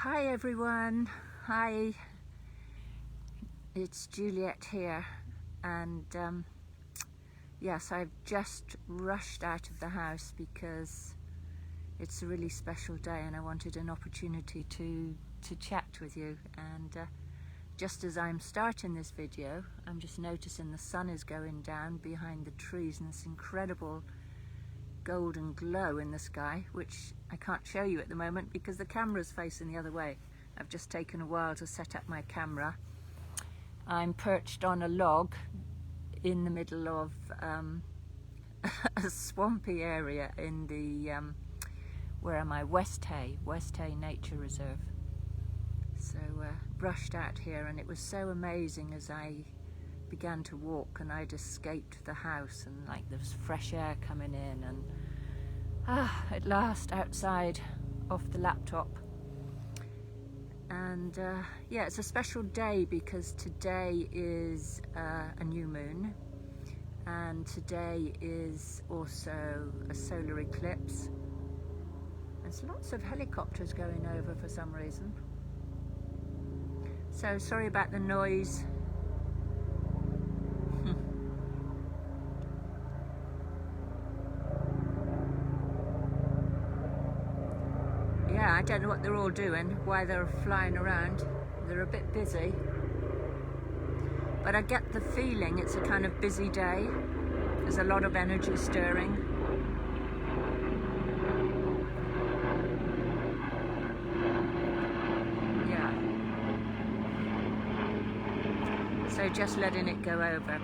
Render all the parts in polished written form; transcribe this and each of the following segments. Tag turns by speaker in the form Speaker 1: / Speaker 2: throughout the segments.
Speaker 1: Hi everyone, hi, it's Juliet here, and yes, I've just rushed out of the house because it's a really special day and I wanted an opportunity to chat with you. And just as I'm starting this video, I'm just noticing the sun is going down behind the trees and this incredible golden glow in the sky, which I can't show you at the moment because the camera's facing the other way. I've just taken a while to set up my camera. I'm perched on a log in the middle of a swampy area in the where am I? West Hay Nature Reserve. So rushed out here, and it was so amazing as I began to walk and I'd escaped the house and like there was fresh air coming in, and at last outside off the laptop. And yeah, it's a special day because today is a new moon, and today is also a solar eclipse. There's lots of helicopters going over for some reason, so sorry about the noise. Yeah, I don't know what they're all doing, why they're flying around. They're a bit busy. But I get the feeling it's a kind of busy day. There's a lot of energy stirring. Yeah. So just letting it go over.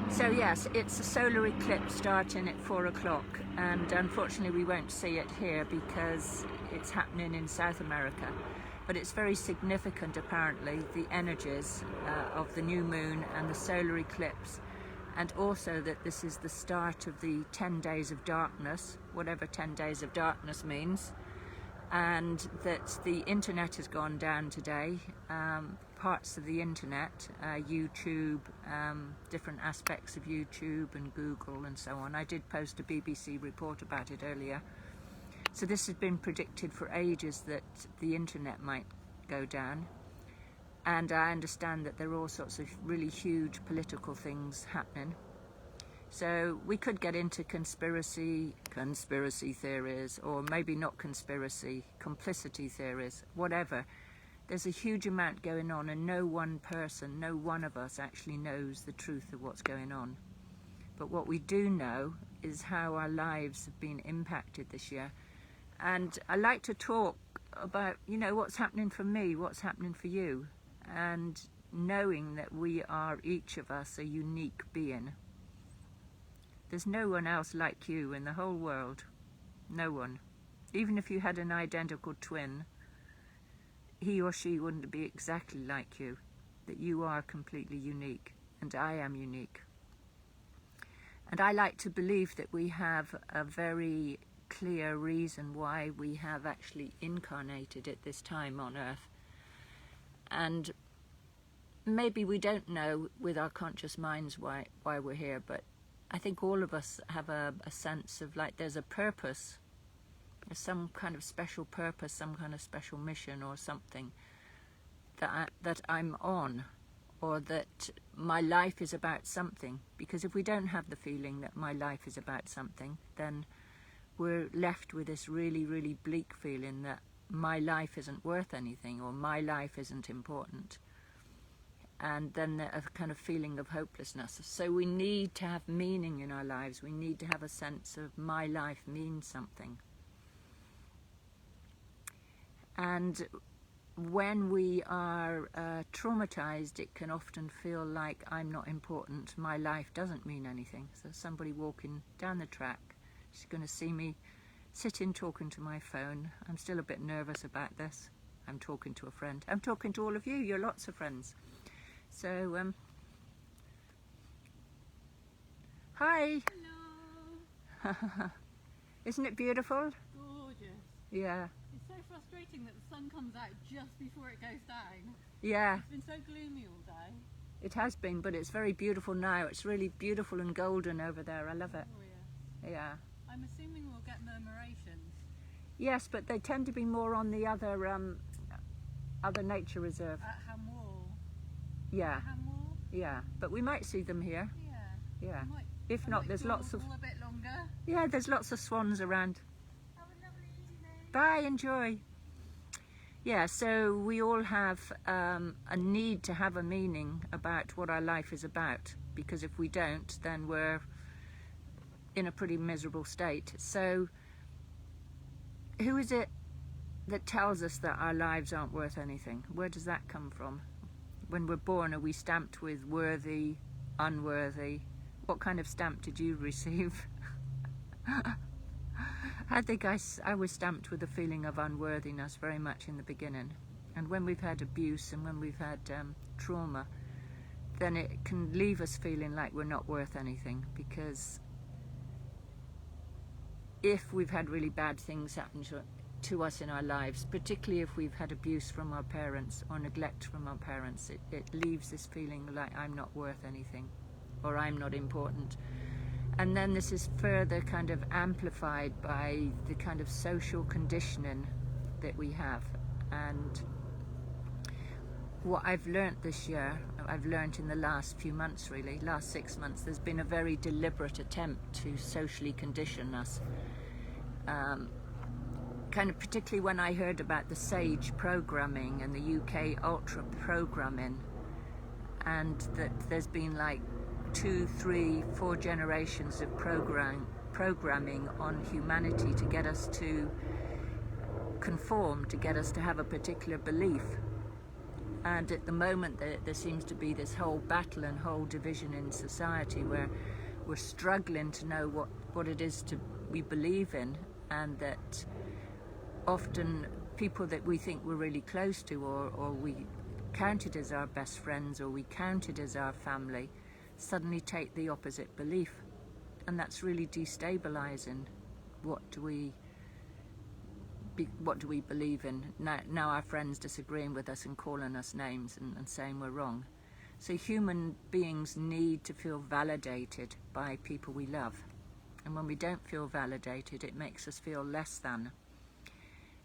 Speaker 1: So yes, it's a solar eclipse starting at 4 o'clock, and unfortunately we won't see it here because it's happening in South America. But it's very significant, apparently, the energies of the new moon and the solar eclipse, and also that this is the start of the 10 days of darkness, whatever 10 days of darkness means, and that the internet has gone down today. Parts of the internet, YouTube, different aspects of YouTube and Google and so on. I did post a BBC report about it earlier. So this has been predicted for ages, that the internet might go down. And I understand that there are all sorts of really huge political things happening. So we could get into conspiracy theories, or maybe not conspiracy, complicity theories, whatever. There's a huge amount going on, and no one person, no one of us actually knows the truth of what's going on. But what we do know is how our lives have been impacted this year. And I like to talk about, you know, what's happening for me, what's happening for you, and knowing that we are, each of us, a unique being. There's no one else like you in the whole world. No one. Even if you had an identical twin, he or she wouldn't be exactly like you. That you are completely unique, and I am unique. And I like to believe that we have a very clear reason why we have actually incarnated at this time on Earth. And maybe we don't know with our conscious minds why we're here, but I think all of us have a sense of like there's a purpose. There's some kind of special purpose, some kind of special mission or something that I'm on, or that my life is about something. Because if we don't have the feeling that my life is about something, then we're left with this really, really bleak feeling that my life isn't worth anything, or my life isn't important. And then a kind of feeling of hopelessness. So we need to have meaning in our lives. We need to have a sense of my life means something. And when we are traumatized, it can often feel like I'm not important, my life doesn't mean anything. So somebody walking down the track, she's going to see me sitting talking to my phone. I'm still a bit nervous about this. I'm talking to a friend. I'm talking to all of you. You're lots of friends. So, hi.
Speaker 2: Hello.
Speaker 1: Isn't it beautiful?
Speaker 2: Gorgeous.
Speaker 1: Yeah.
Speaker 2: It's so frustrating that the sun comes out just before it goes down.
Speaker 1: Yeah.
Speaker 2: It's been so gloomy all day.
Speaker 1: It has been, but it's very beautiful now. It's really beautiful and golden over there. I love it.
Speaker 2: Glorious.
Speaker 1: Yeah.
Speaker 2: I'm assuming we'll get murmurations.
Speaker 1: Yes, but they tend to be more on the other other nature reserve.
Speaker 2: At Hamwall.
Speaker 1: Yeah,
Speaker 2: Hamwall?
Speaker 1: yeah. But we might see them here.
Speaker 2: Yeah.
Speaker 1: Yeah.
Speaker 2: I
Speaker 1: If not, there's lots of...
Speaker 2: a bit longer.
Speaker 1: Yeah, there's lots of swans around.
Speaker 2: Have a lovely evening.
Speaker 1: Bye, enjoy. Yeah, so we all have a need to have a meaning about what our life is about, because if we don't, then we're in a pretty miserable state. So who is it that tells us that our lives aren't worth anything? Where does that come from? When we're born, are we stamped with worthy, unworthy? What kind of stamp did you receive? I think I was stamped with a feeling of unworthiness very much in the beginning. And when we've had abuse and when we've had trauma, then it can leave us feeling like we're not worth anything, because if we've had really bad things happen to us in our lives, particularly if we've had abuse from our parents or neglect from our parents, it leaves this feeling like I'm not worth anything or I'm not important. And then this is further kind of amplified by the kind of social conditioning that we have. And what I've learnt this year, I've learnt in the last few months, really, last 6 months, there's been a very deliberate attempt to socially condition us. Kind of particularly when I heard about the SAGE programming and the UK Ultra programming, and that there's been like 2, 3, 4 generations of programming on humanity to get us to conform, to get us to have a particular belief. And at the moment there seems to be this whole battle and whole division in society where we're struggling to know what it is we believe in, and that often people that we think we're really close to, or we counted as our best friends, or we counted as our family, suddenly take the opposite belief. And that's really destabilizing. What do we believe in? Now our friends disagreeing with us and calling us names and saying we're wrong. So human beings need to feel validated by people we love. And when we don't feel validated, it makes us feel less than.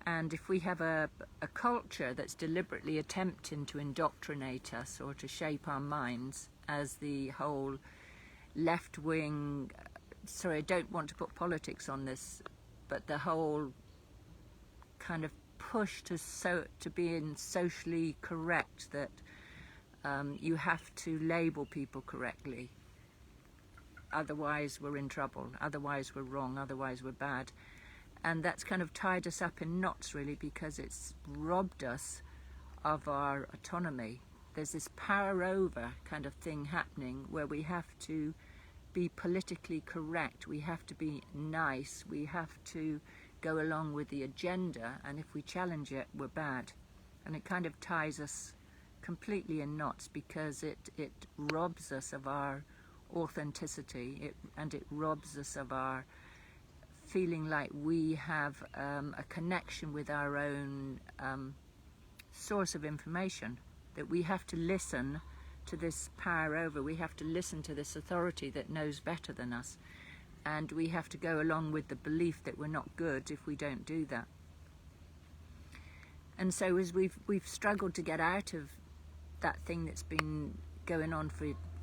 Speaker 1: And if we have a culture that's deliberately attempting to indoctrinate us or to shape our minds, as the whole left-wing, sorry, I don't want to put politics on this, but the whole kind of push to being socially correct, that you have to label people correctly, otherwise we're in trouble, otherwise we're wrong, otherwise we're bad. And that's kind of tied us up in knots, really, because it's robbed us of our autonomy. There's this power over kind of thing happening where we have to be politically correct, we have to be nice, we have to go along with the agenda, and if we challenge it, we're bad. And it kind of ties us completely in knots, because it robs us of our authenticity, and it robs us of our feeling like we have a connection with our own source of information, that we have to listen to this power over, we have to listen to this authority that knows better than us, and we have to go along with the belief that we're not good if we don't do that. And so as we've struggled to get out of that thing that's been going on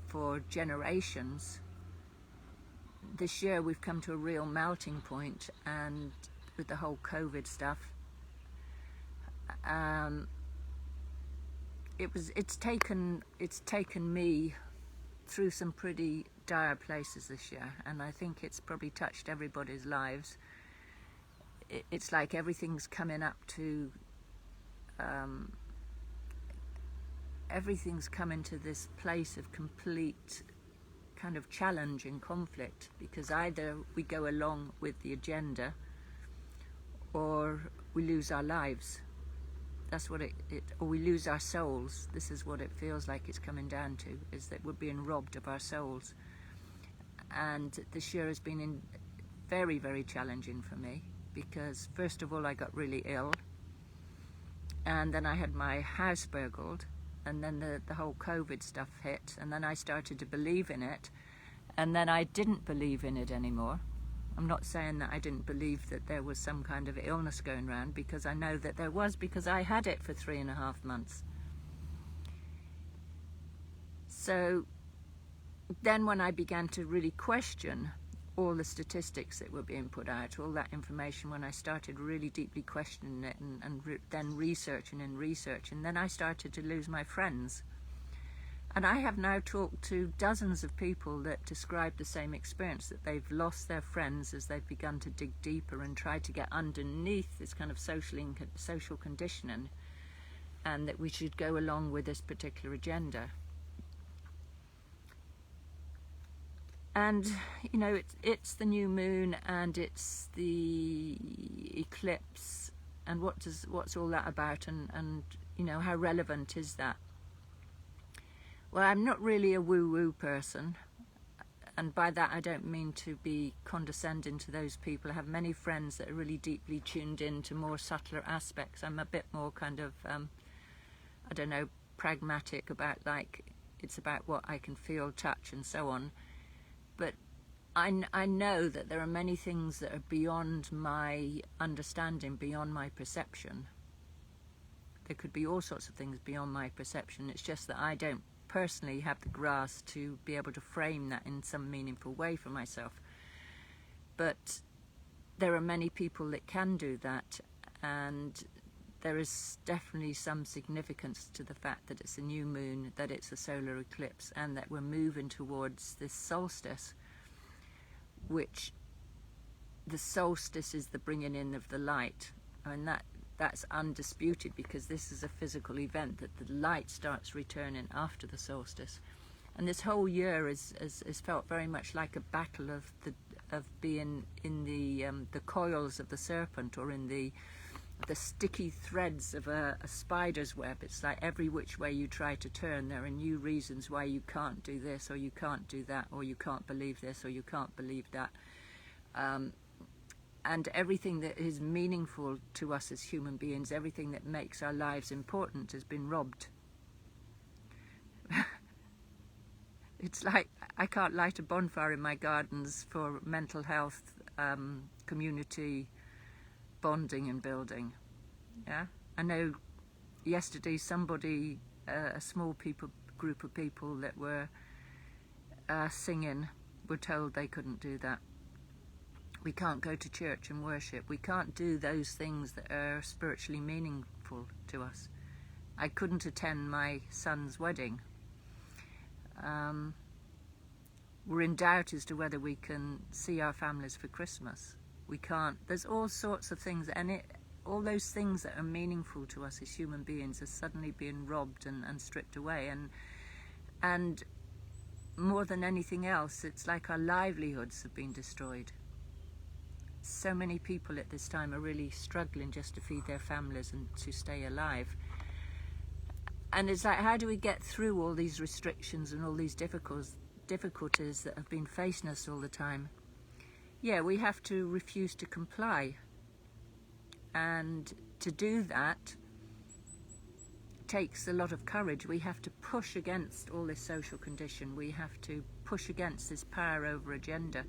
Speaker 1: for generations, this year we've come to a real melting point, and with the whole COVID stuff, it's taken me through some pretty dire places this year, and I think it's probably touched everybody's lives. It's like everything's coming up to everything's coming to this place of complete kind of challenge and conflict, because either we go along with the agenda or we lose our lives. That's what or we lose our souls. This is what it feels like it's coming down to, is that we're being robbed of our souls. And this year has been very, very challenging for me, because first of all I got really ill, and then I had my house burgled, and then the whole COVID stuff hit, and then I started to believe in it, and then I didn't believe in it anymore. I'm not saying that I didn't believe that there was some kind of illness going around, because I know that there was, because I had it for 3.5 months. So then when I began to really question all the statistics that were being put out, all that information, when I started really deeply questioning it and then researching, then I started to lose my friends. And I have now talked to dozens of people that describe the same experience, that they've lost their friends as they've begun to dig deeper and try to get underneath this kind of social conditioning, and that we should go along with this particular agenda. And, you know, it's the new moon and it's the eclipse, and what's all that about, and you know, how relevant is that? Well, I'm not really a woo-woo person, and by that I don't mean to be condescending to those people. I have many friends that are really deeply tuned in to more subtler aspects. I'm a bit more kind of, I don't know, pragmatic about, like, it's about what I can feel, touch and so on. But I know that there are many things that are beyond my understanding, beyond my perception. There could be all sorts of things beyond my perception. It's just that I don't personally have the grasp to be able to frame that in some meaningful way for myself. But there are many people that can do that, and there is definitely some significance to the fact that it's a new moon, that it's a solar eclipse, and that we're moving towards this solstice, which the solstice is the bringing in of the light. I mean, that's undisputed, because this is a physical event, that the light starts returning after the solstice. And this whole year is felt very much like a battle of being in the coils of the serpent, or in the sticky threads of a spider's web. It's like every which way you try to turn, there are new reasons why you can't do this, or you can't do that, or you can't believe this, or you can't believe that. And everything that is meaningful to us as human beings, everything that makes our lives important, has been robbed. It's like I can't light a bonfire in my gardens for mental health, community bonding and building. Yeah, I know yesterday somebody, a small group of people that were singing, were told they couldn't do that. We can't go to church and worship. We can't do those things that are spiritually meaningful to us. I couldn't attend my son's wedding. We're in doubt as to whether we can see our families for Christmas. We can't. There's all sorts of things, and all those things that are meaningful to us as human beings are suddenly being robbed and stripped away. And more than anything else, it's like our livelihoods have been destroyed. So many people at this time are really struggling just to feed their families and to stay alive. And it's like, how do we get through all these restrictions and all these difficulties that have been facing us all the time? Yeah, we have to refuse to comply. And to do that takes a lot of courage. We have to push against all this social condition. We have to push against this power over agenda.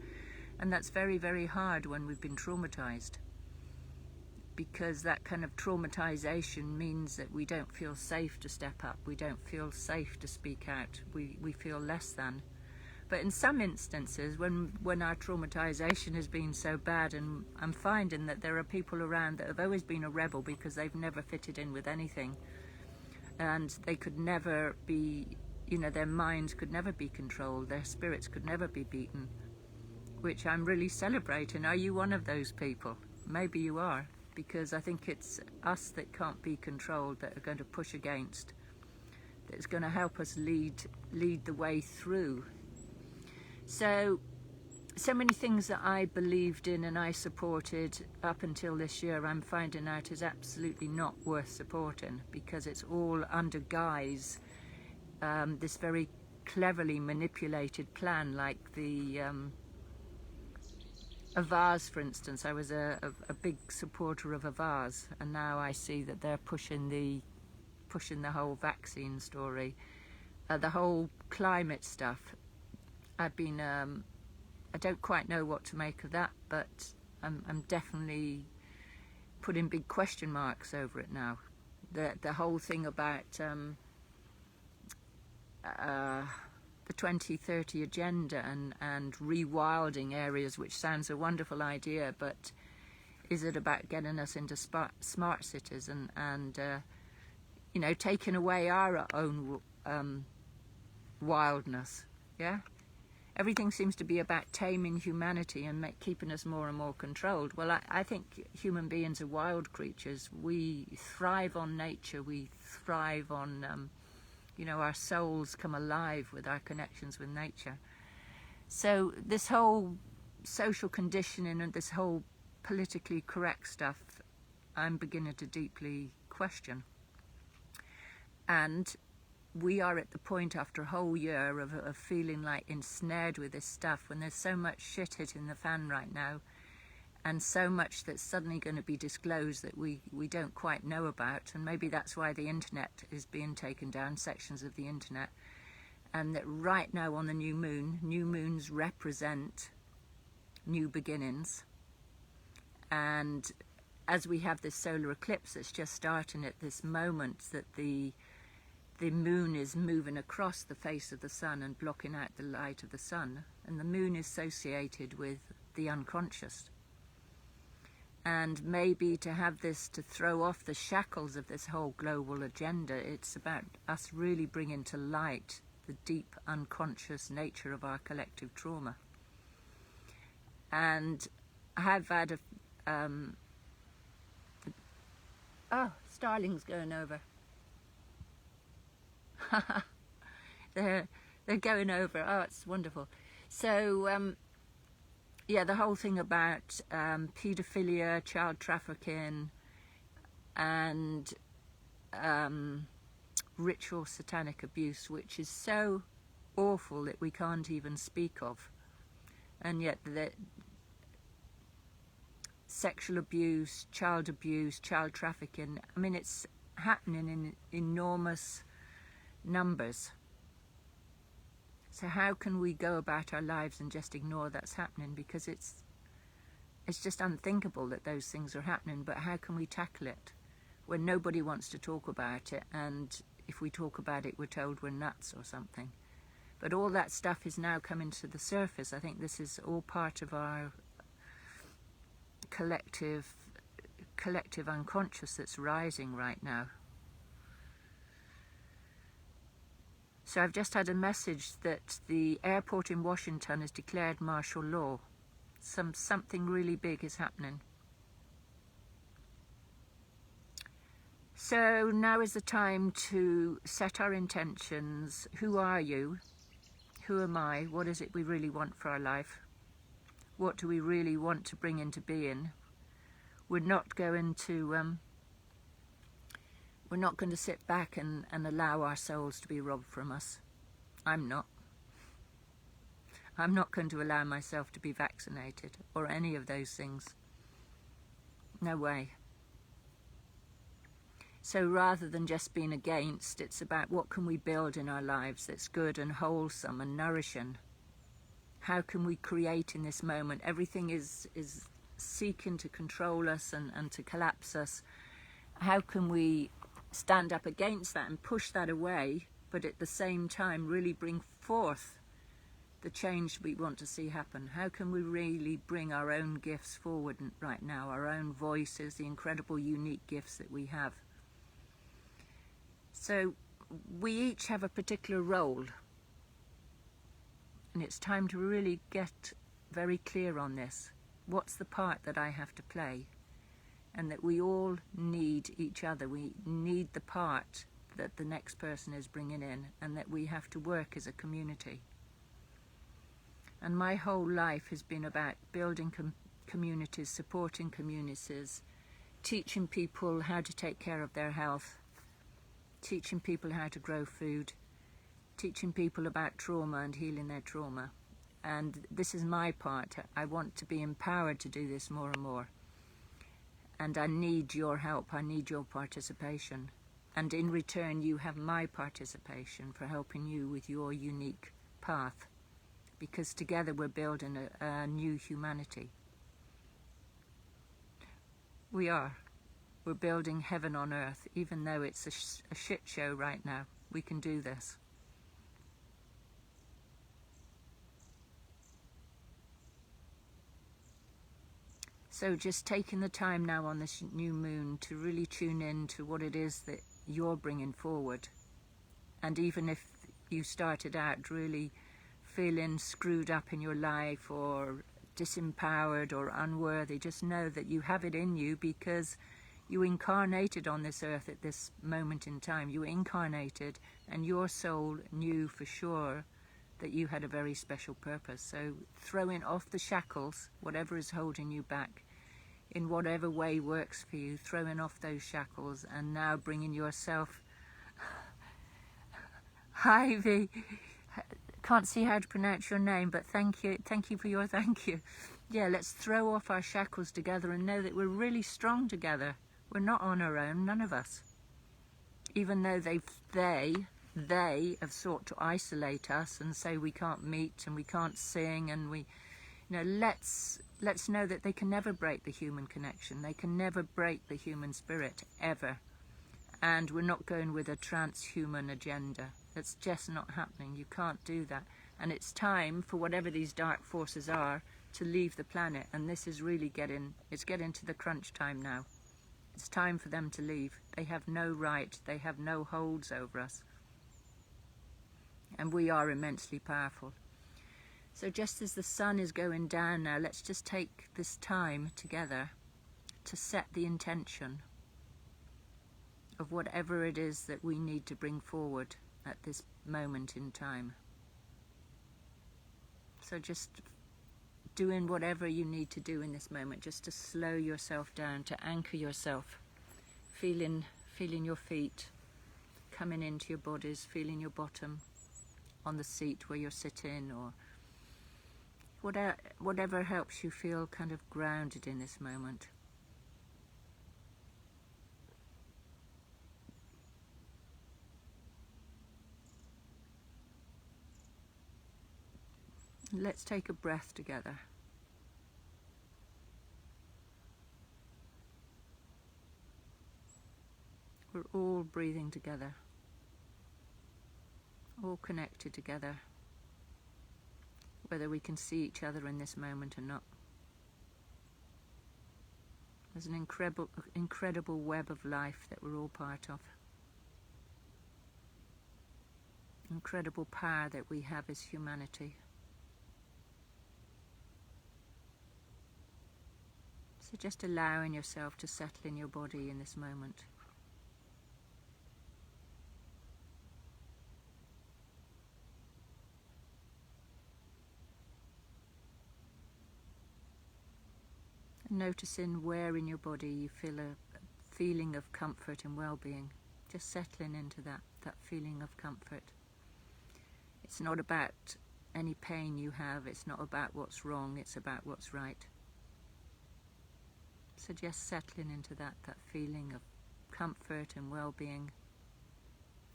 Speaker 1: And that's very, very hard when we've been traumatized, because that kind of traumatization means that we don't feel safe to step up. We don't feel safe to speak out. We feel less than. But in some instances, when our traumatization has been so bad, and I'm finding that there are people around that have always been a rebel because they've never fitted in with anything, and they could never be, you know, their minds could never be controlled, their spirits could never be beaten, which I'm really celebrating. Are you one of those people? Maybe you are, because I think it's us that can't be controlled that are going to push against, that's going to help us lead the way through. So many things that I believed in and I supported up until this year, I'm finding out is absolutely not worth supporting, because it's all under guise, this very cleverly manipulated plan, like a vase, for instance. I was a big supporter of a vase, and now I see that they're pushing the whole vaccine story, the whole climate stuff. I've been I don't quite know what to make of that, but I'm definitely putting big question marks over it now. The whole thing about the 2030 agenda and rewilding areas, which sounds a wonderful idea, but is it about getting us into smart cities and you know, taking away our own wildness? Yeah, everything seems to be about taming humanity and keeping us more and more controlled. Well, I think human beings are wild creatures. We thrive on nature. We thrive on you know, our souls come alive with our connections with nature. So this whole social conditioning and this whole politically correct stuff, I'm beginning to deeply question. And we are at the point after a whole year of feeling like ensnared with this stuff, when there's so much shit hitting the fan right now, and so much that's suddenly going to be disclosed that we don't quite know about. And maybe that's why the internet is being taken down, sections of the internet. And that right now on the new moons represent new beginnings. And as we have this solar eclipse that's just starting at this moment, that the moon is moving across the face of the sun and blocking out the light of the sun. And the moon is associated with the unconscious. And maybe to have this, to throw off the shackles of this whole global agenda, it's about us really bringing to light the deep unconscious nature of our collective trauma. And I have had oh, starlings going over. they're going over. Oh, it's wonderful. So yeah, the whole thing about paedophilia, child trafficking, and ritual satanic abuse, which is so awful that we can't even speak of. And yet the sexual abuse, child trafficking, I mean, it's happening in enormous numbers. So how can we go about our lives and just ignore that's happening? Because it's just unthinkable that those things are happening. But how can we tackle it when nobody wants to talk about it, and if we talk about it we're told we're nuts or something? But all that stuff is now coming to the surface. I think this is all part of our collective unconscious that's rising right now. So I've just had a message that the airport in Washington has declared martial law. Something really big is happening. So now is the time to set our intentions. Who are you? Who am I? What is it we really want for our life? What do we really want to bring into being? We're not going to sit back and allow our souls to be robbed from us. I'm not. I'm not going to allow myself to be vaccinated or any of those things. No way. So rather than just being against, it's about what can we build in our lives that's good and wholesome and nourishing. How can we create in this moment? Everything is seeking to control us and to collapse us. How can we stand up against that and push that away, but at the same time really bring forth the change we want to see happen? How can we really bring our own gifts forward right now, our own voices, the incredible unique gifts that we have? So we each have a particular role, and it's time to really get very clear on this. What's the part that I have to play? And that we all need each other. We need the part that the next person is bringing in, and that we have to work as a community. And my whole life has been about building communities, supporting communities, teaching people how to take care of their health, teaching people how to grow food, teaching people about trauma and healing their trauma. And this is my part. I want to be empowered to do this more and more. And I need your help, I need your participation. And in return, you have my participation for helping you with your unique path because together we're building a new humanity. We are. We're building heaven on earth, even though it's a shit show right now. We can do this. So just taking the time now on this new moon to really tune in to what it is that you're bringing forward. And even if you started out really feeling screwed up in your life or disempowered or unworthy, just know that you have it in you, because you incarnated on this earth at this moment in time. You incarnated and your soul knew for sure that you had a very special purpose. So throwing off the shackles, whatever is holding you back, in whatever way works for you, throwing off those shackles and now bringing yourself... Hi V, can't see how to pronounce your name, but thank you for your thank you. Yeah, let's throw off our shackles together and know that we're really strong together. We're not on our own, none of us. Even though they have sought to isolate us and say we can't meet and we can't sing, and we, let's know that they can never break the human connection. They can never break the human spirit, ever. And we're not going with a transhuman agenda. That's just not happening. You can't do that. And it's time for whatever these dark forces are to leave the planet. And this is really getting to the crunch time now. It's time for them to leave. They have no right. They have no holds over us. And we are immensely powerful. So just as the sun is going down now, let's just take this time together to set the intention of whatever it is that we need to bring forward at this moment in time. So just doing whatever you need to do in this moment, just to slow yourself down, to anchor yourself, feeling your feet coming into your bodies, feeling your bottom on the seat where you're sitting, or whatever helps you feel kind of grounded in this moment. Let's take a breath together. We're all breathing together, all connected together, whether we can see each other in this moment or not. There's an incredible web of life that we're all part of. Incredible power that we have as humanity. So just allowing yourself to settle in your body in this moment. And noticing where in your body you feel a feeling of comfort and well-being. Just settling into that feeling of comfort. It's not about any pain you have, it's not about what's wrong, it's about what's right. So just settling into that feeling of comfort and well-being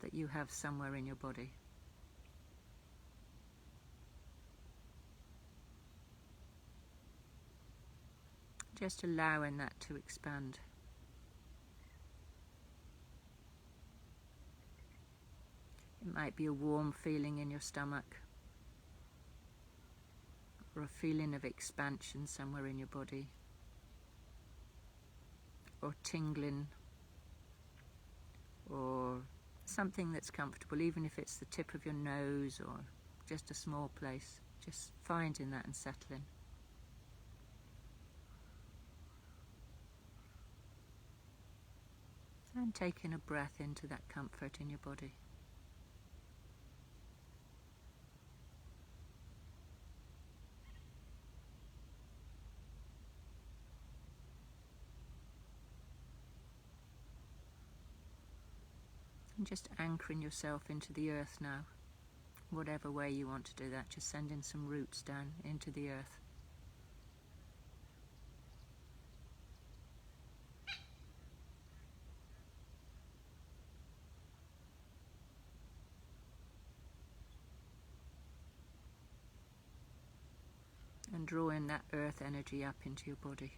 Speaker 1: that you have somewhere in your body. Just allowing that to expand. It might be a warm feeling in your stomach, or a feeling of expansion somewhere in your body, or tingling, or something that's comfortable, even if it's the tip of your nose or just a small place. Just finding that and settling. And taking a breath into that comfort in your body. And just anchoring yourself into the earth now, whatever way you want to do that, just sending some roots down into the earth. And drawing that earth energy up into your body.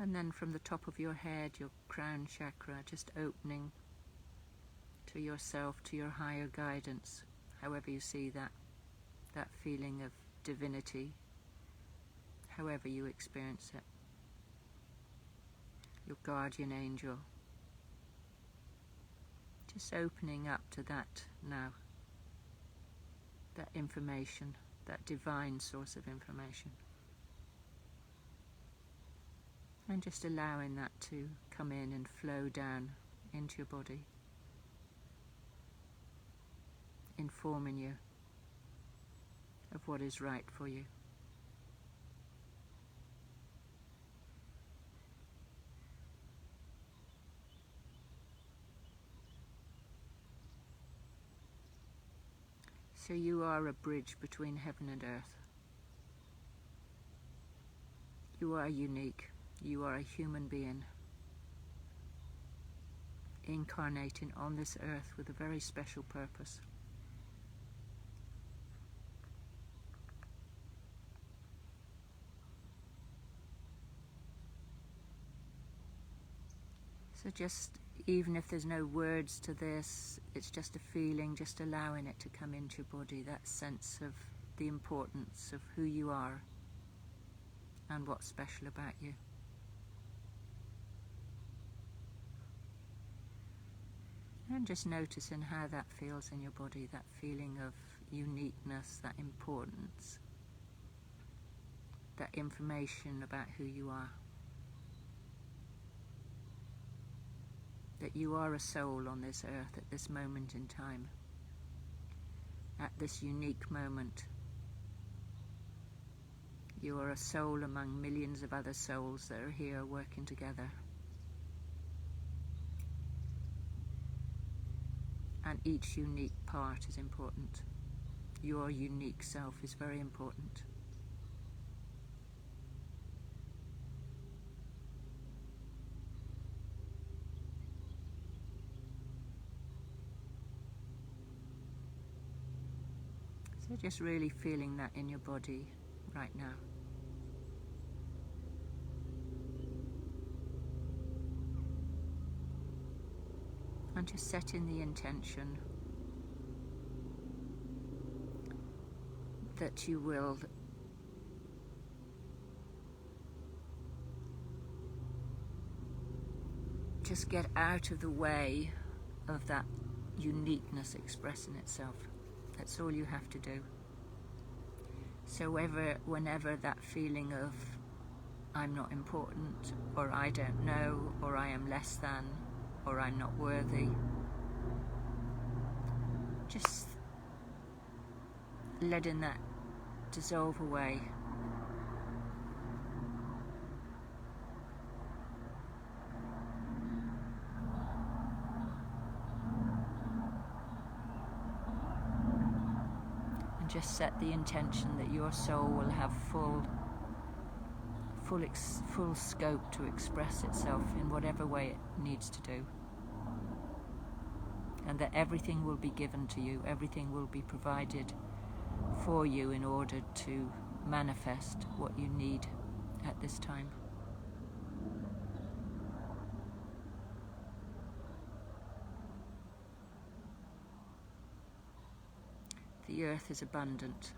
Speaker 1: And then from the top of your head, your crown chakra, just opening to yourself, to your higher guidance, however you see that feeling of divinity, however you experience it. Your guardian angel. Just opening up to that now. That information, that divine source of information. And just allowing that to come in and flow down into your body, informing you of what is right for you. So you are a bridge between heaven and earth. You are unique. You are a human being incarnating on this earth with a very special purpose. So just, even if there's no words to this, it's just a feeling, just allowing it to come into your body, that sense of the importance of who you are and what's special about you. And just noticing how that feels in your body, that feeling of uniqueness, that importance, that information about who you are. That you are a soul on this earth at this moment in time, at this unique moment. You are a soul among millions of other souls that are here working together. And each unique part is important. Your unique self is very important. So just really feeling that in your body right now. And just setting the intention that you will just get out of the way of that uniqueness expressing itself. That's all you have to do. So whenever that feeling of I'm not important, or I don't know, or I am less than, or I'm not worthy, just letting that dissolve away. And just set the intention that your soul will have full scope to express itself in whatever way it needs to do. And that everything will be given to you, everything will be provided for you in order to manifest what you need at this time. The earth is abundant.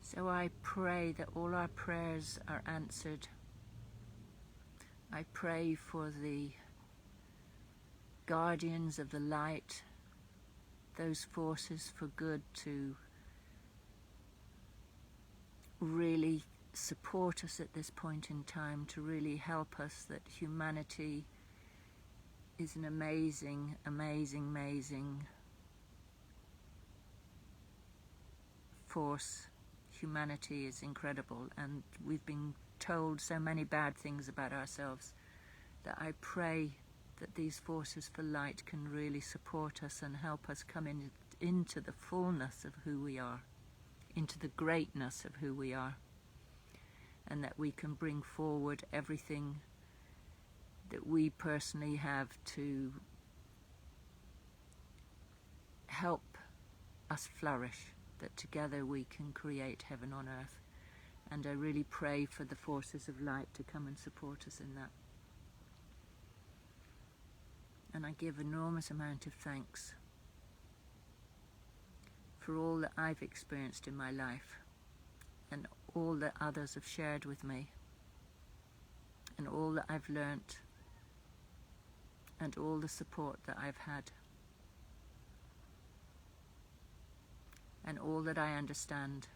Speaker 1: So I pray that all our prayers are answered. I pray for the guardians of the light, those forces for good, to really support us at this point in time, to really help us that humanity is an amazing, amazing, amazing force. Humanity is incredible, and we've been told so many bad things about ourselves that I pray that these forces for light can really support us and help us come into the fullness of who we are, into the greatness of who we are, and that we can bring forward everything that we personally have to help us flourish, that together we can create heaven on earth. And I really pray for the forces of light to come and support us in that. And I give enormous amount of thanks for all that I've experienced in my life, and all that others have shared with me, and all that I've learnt, and all the support that I've had, and all that I understand.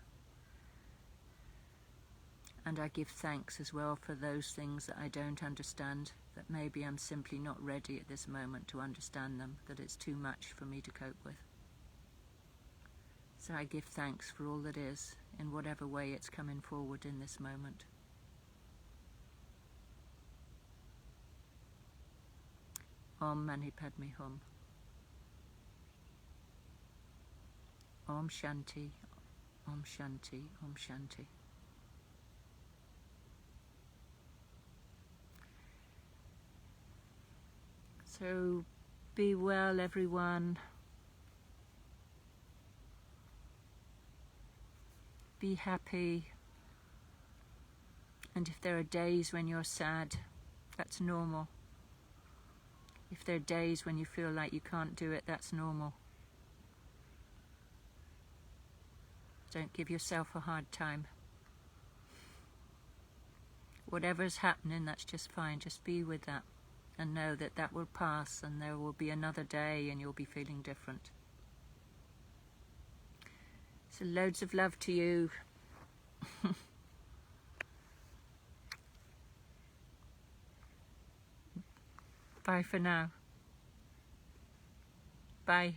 Speaker 1: And I give thanks as well for those things that I don't understand, that maybe I'm simply not ready at this moment to understand them, that it's too much for me to cope with. So I give thanks for all that is, in whatever way it's coming forward in this moment. Om Mani Padme Hum. Om Shanti, Om Shanti, Om Shanti. So be well, everyone. Be happy. And if there are days when you're sad, that's normal. If there are days when you feel like you can't do it, that's normal. Don't give yourself a hard time. Whatever's happening, that's just fine. Just be with that and know that that will pass, and there will be another day and you'll be feeling different. So loads of love to you. Bye for now. Bye.